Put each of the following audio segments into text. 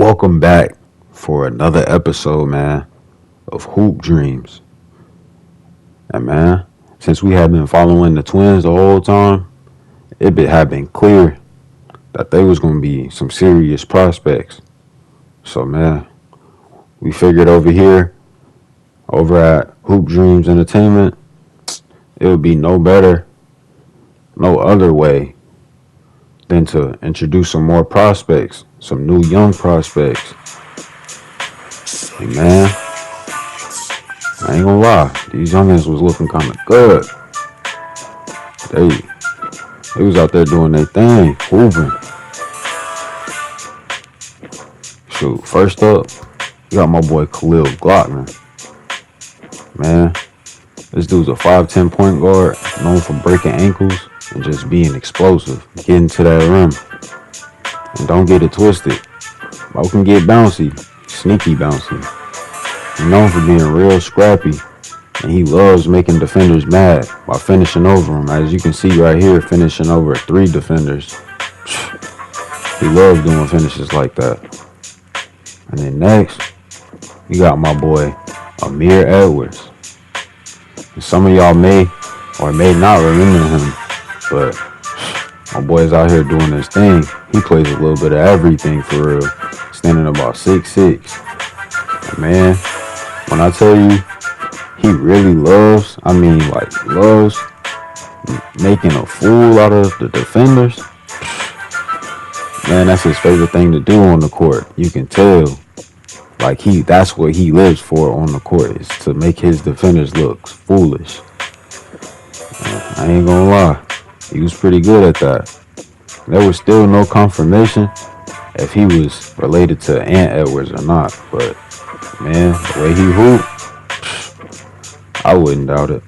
Welcome back for another episode, man, of Hoop Dreams. And man, since we have been following the twins the whole time, had been clear that they was gonna be some serious prospects. So man, we figured over at Hoop Dreams Entertainment, it would be no other way than to introduce some more prospects, some new young prospects. And man, I ain't gonna lie, these youngins was looking kind of good. They they was out there doing their thing, hooping. Shoot, first up, you got my boy Khalil Glockman. Man, this dude's a 5'10" point guard, known for breaking ankles and just being explosive, getting to that rim. And don't get it twisted, Bo can get bouncy, sneaky bouncy. He's known for being real scrappy, and he loves making defenders mad by finishing over them. As you can see right here, finishing over 3 defenders. He loves doing finishes like that. And then next, you got my boy Amir Edwards. And some of y'all may or may not remember him, but my boy's out here doing his thing. He plays a little bit of everything for real, standing about 6'6". And man, when I tell you, he really loves making a fool out of the defenders. Man, that's his favorite thing to do on the court. You can tell. That's what he lives for on the court, is to make his defenders look foolish. I ain't gonna lie. He was pretty good at that. There was still no confirmation if he was related to Ant Edwards or not. But, man, the way he hooped, I wouldn't doubt it.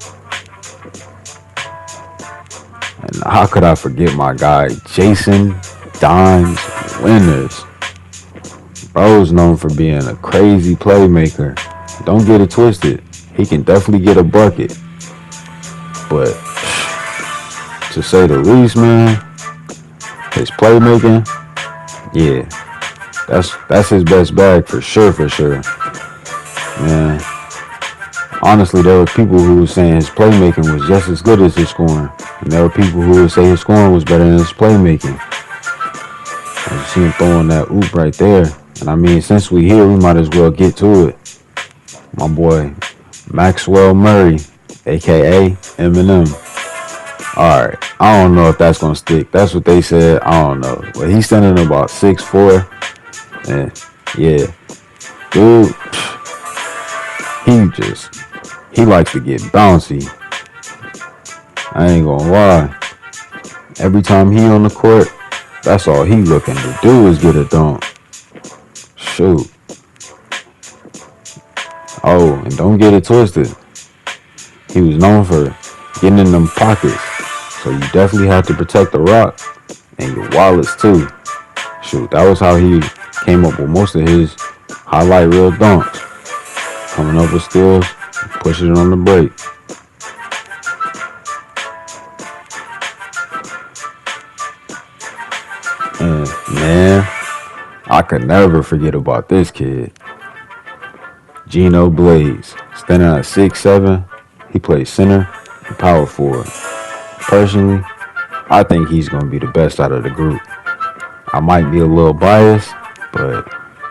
And how could I forget my guy, Jason Dimes Winters? Bro's known for being a crazy playmaker. Don't get it twisted. He can definitely get a bucket. But to say the least, man, his playmaking, yeah, that's his best bag for sure. Man, honestly, there were people who were saying his playmaking was just as good as his scoring. And there were people who would say his scoring was better than his playmaking. As you see him throwing that oop right there. And I mean, since we here, we might as well get to it. My boy, Maxwell Murray, a.k.a. Eminem. Alright, I don't know if that's going to stick. That's what they said. I don't know. But he's standing about 6'4". And, yeah. Dude, he likes to get bouncy. I ain't going to lie. Every time he on the court, that's all he looking to do is get a dunk. Shoot. Oh, and don't get it twisted. He was known for getting in them pockets. So you definitely have to protect the rock and your wallets too. Shoot, that was how he came up with most of his highlight reel dunks. Coming up with steals, pushing it on the break. And man, I could never forget about this kid. Gino Blaze, standing at 6'7", he plays center and power forward. Personally, I think he's going to be the best out of the group. I might be a little biased, but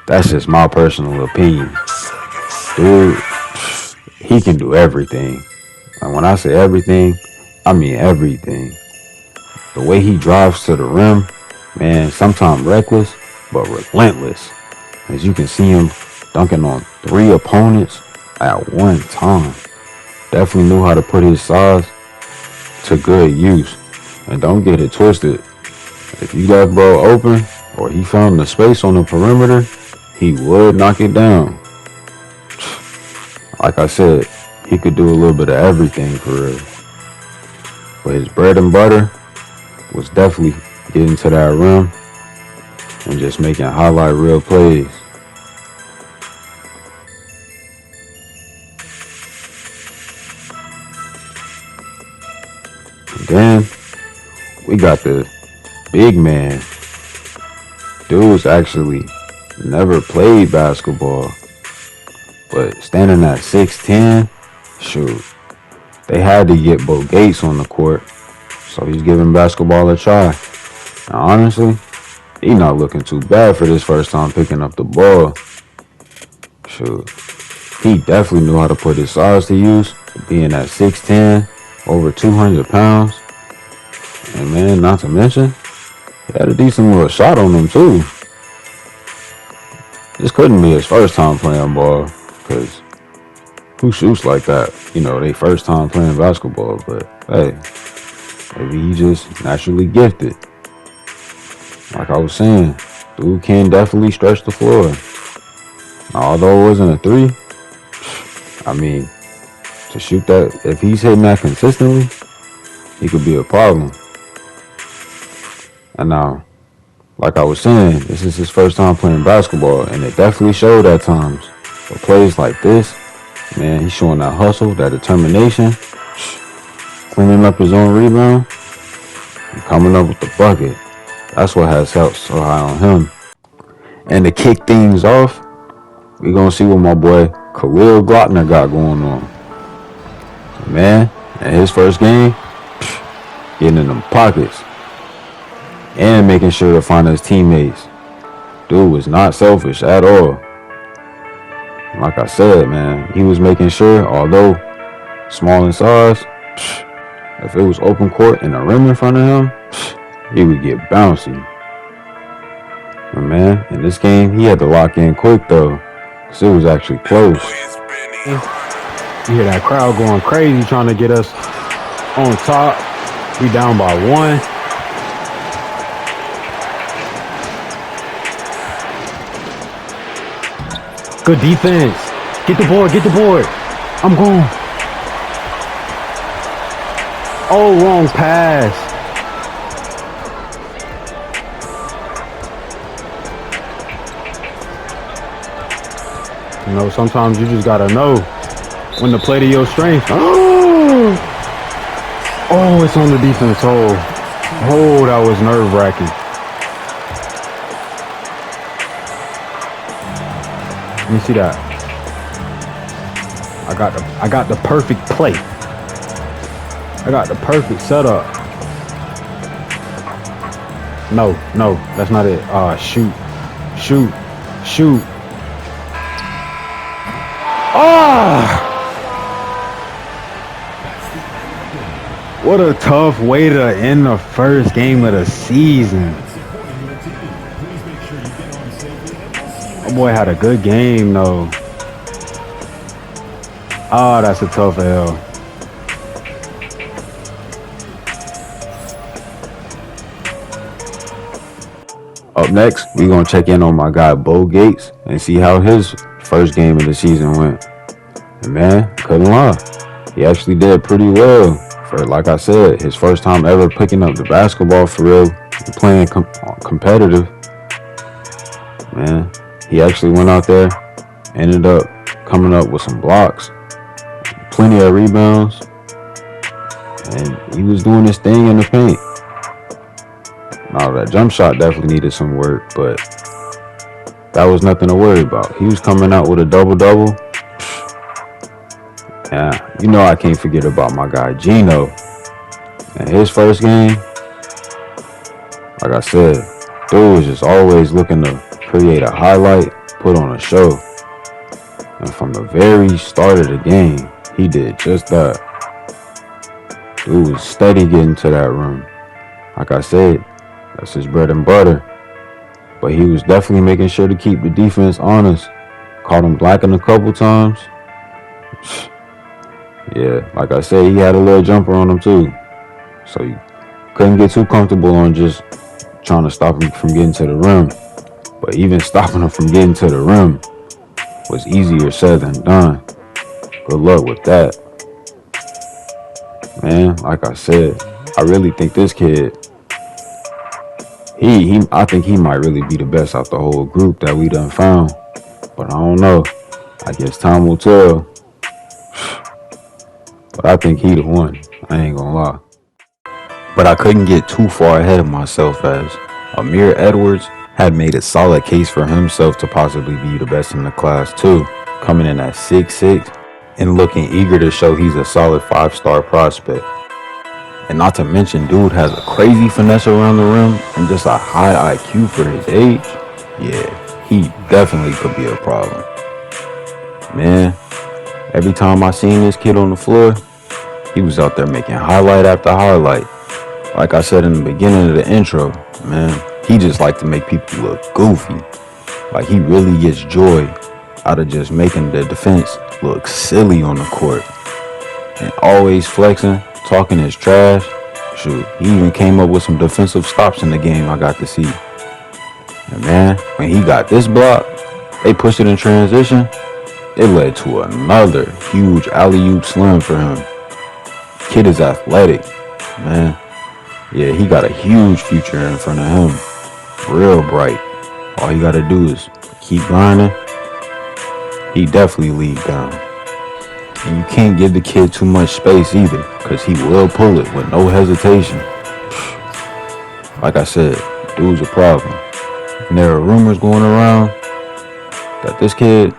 that's just my personal opinion. Dude, he can do everything. And when I say everything, I mean everything. The way he drives to the rim, man, sometimes reckless, but relentless. As you can see him dunking on 3 opponents at one time. Definitely knew how to put his size to good use. And don't get it twisted. If you left bro open, or he found the space on the perimeter, he would knock it down. Like I said, he could do a little bit of everything for real. But his bread and butter was definitely getting to that rim and just making highlight reel plays. And then we got the big man. Dude's actually never played basketball, but standing at 6'10", shoot, they had to get Bo Gates on the court, so he's giving basketball a try. Now, honestly, he not looking too bad for this first time picking up the ball. Shoot, he definitely knew how to put his size to use, being at 6'10", over 200 pounds. And man, not to mention, he had a decent little shot on him too. This couldn't be his first time playing ball, because who shoots like that? You know, they first time playing basketball, but hey, maybe he just naturally gifted. Like I was saying, dude can definitely stretch the floor. Now, although it wasn't a three, I mean, to shoot that, if he's hitting that consistently, he could be a problem. And now, like I was saying, this is his first time playing basketball, and it definitely showed at times. But plays like this, man, he's showing that hustle, that determination, cleaning up his own rebound, and coming up with the bucket. That's what has helped so high on him. And to kick things off, we're going to see what my boy Khalil Glockner got going on. Man, in his first game, getting in them pockets and making sure to find his teammates. Dude was not selfish at all. Like I said, man, he was making sure, although small in size, if it was open court and a rim in front of him, he would get bouncy. But man, in this game, he had to lock in quick though, because it was actually close. You hear that crowd going crazy trying to get us on top. We down by 1. Good defense. Get the board, get the board. I'm going. Oh, wrong pass. You know, sometimes you just gotta know when to play to your strength. Oh, it's on the defense. Oh, that was nerve-wracking. Let me see that. I got the perfect play. I got the perfect setup. No, that's not it. Shoot. What a tough way to end the first game of the season. My boy had a good game though. That's a tough L. Up next, we're going to check in on my guy Bo Gates and see how his first game of the season went. And man, couldn't lie, he actually did pretty well for, like I said, his first time ever picking up the basketball for real, playing competitive. Man, he actually went out there, ended up coming up with some blocks, plenty of rebounds, and he was doing his thing in the paint. Now, that jump shot definitely needed some work, but that was nothing to worry about. He was coming out with a double-double. Yeah, you know I can't forget about my guy Gino. In his first game, like I said, dude was just always looking to create a highlight, put on a show. And from the very start of the game, he did just that. Dude was steady getting to that room. Like I said, that's his bread and butter. But he was definitely making sure to keep the defense honest. Caught him blacking a couple times. Yeah, like I said, he had a little jumper on him too. So you couldn't get too comfortable on just trying to stop him from getting to the rim. But even stopping him from getting to the rim was easier said than done. Good luck with that. Man, like I said, I really think this kid, I think he might really be the best out the whole group that we done found. But I don't know. I guess time will tell. But I think he the one. I ain't gonna lie. But I couldn't get too far ahead of myself as Amir Edwards had made a solid case for himself to possibly be the best in the class too, coming in at 6'6" and looking eager to show he's a solid 5-star prospect. And not to mention, dude has a crazy finesse around the rim and just a high IQ for his age. Yeah, he definitely could be a problem. Man, every time I seen this kid on the floor, he was out there making highlight after highlight. Like I said in the beginning of the intro, man, he just like to make people look goofy. Like he really gets joy out of just making the defense look silly on the court. And always flexing, talking his trash. Shoot, he even came up with some defensive stops in the game I got to see. And man, when he got this block, they pushed it in transition. It led to another huge alley-oop slam for him. Kid is athletic, man. Yeah, he got a huge future in front of him. Real bright. All you gotta do is keep grinding. He definitely league bound. And you can't give the kid too much space either, because he will pull it with no hesitation. Like I said, dude's a problem. And there are rumors going around that this kid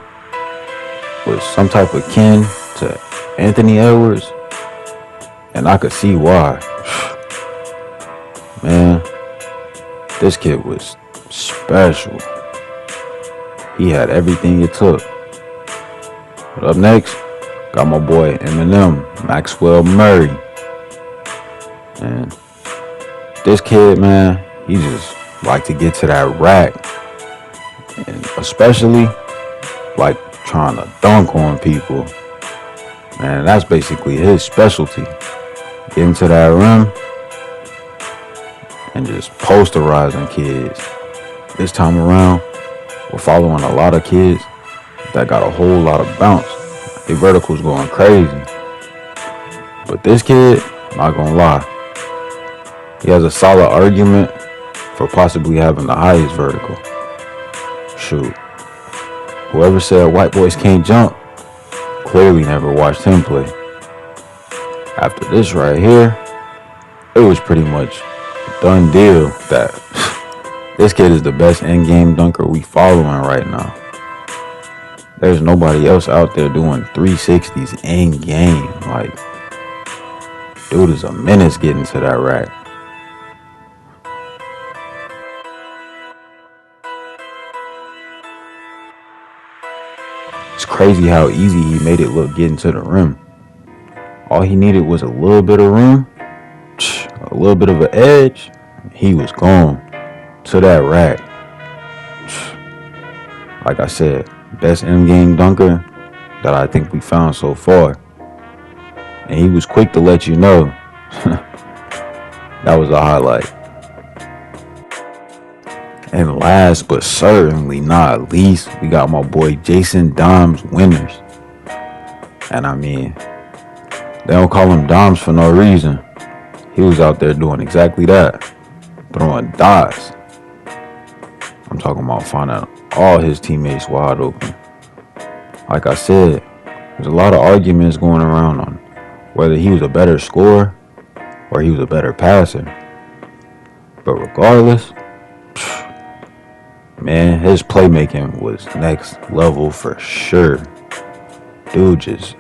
was some type of kin to Anthony Edwards. And I could see why. Man, this kid was special. He had everything it took. But up next, got my boy Eminem, Maxwell Murray. And this kid, man, he just like to get to that rack. And especially like trying to dunk on people. Man, that's basically his specialty. Getting to that rim and just posterizing kids. This time around, we're following a lot of kids that got a whole lot of bounce. Their verticals going crazy. But this kid, not gonna lie, he has a solid argument for possibly having the highest vertical. Shoot, whoever said white boys can't jump clearly never watched him play. After this right here, it was pretty much a done deal that this kid is the best in-game dunker we following right now. There's nobody else out there doing 360s in-game. Like, dude is a menace getting to that rack. It's crazy how easy he made it look getting to the rim. All he needed was a little bit of room, a little bit of an edge. He was gone to that rack. Like I said, best in-game dunker that I think we found so far. And he was quick to let you know that was a highlight. And last but certainly not least, we got my boy Jason Dimes Winners. And I mean, they don't call him Dimes for no reason. He was out there doing exactly that. Throwing dots. I'm talking about finding all his teammates wide open. Like I said, there's a lot of arguments going around on whether he was a better scorer or he was a better passer. But regardless, man, his playmaking was next level for sure. Dude just,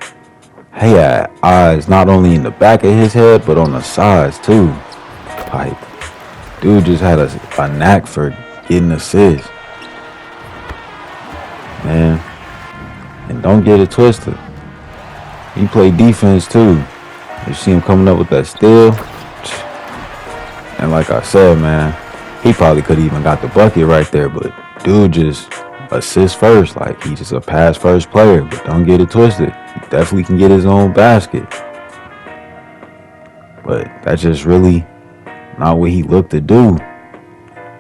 he had eyes not only in the back of his head, but on the sides too. Like, dude just had a knack for getting assists. Man, and don't get it twisted. He played defense too. You see him coming up with that steal. And like I said, man, he probably could even got the bucket right there, but dude just assist first. Like, he's just a pass first player, but don't get it twisted. He definitely can get his own basket. But that's just really not what he looked to do.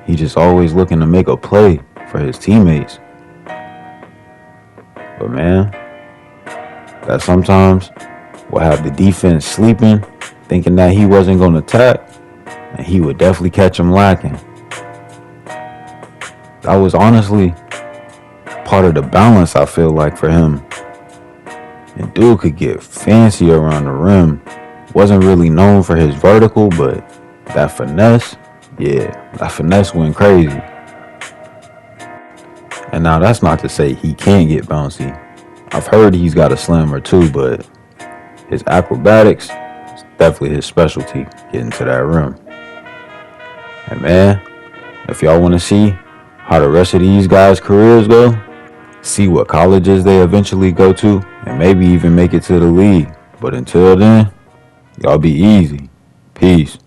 He just always looking to make a play for his teammates. But man, that sometimes will have the defense sleeping, thinking that he wasn't going to attack, and he would definitely catch him lacking. That was honestly part of the balance, I feel like, for him. And dude could get fancy around the rim. Wasn't really known for his vertical, but that finesse, yeah, that finesse went crazy. And now that's not to say he can't get bouncy. I've heard he's got a slam or two, but his acrobatics is definitely his specialty, getting to that rim. And man, if y'all want to see how the rest of these guys' careers go, see what colleges they eventually go to, and maybe even make it to the league. But until then, y'all be easy. Peace.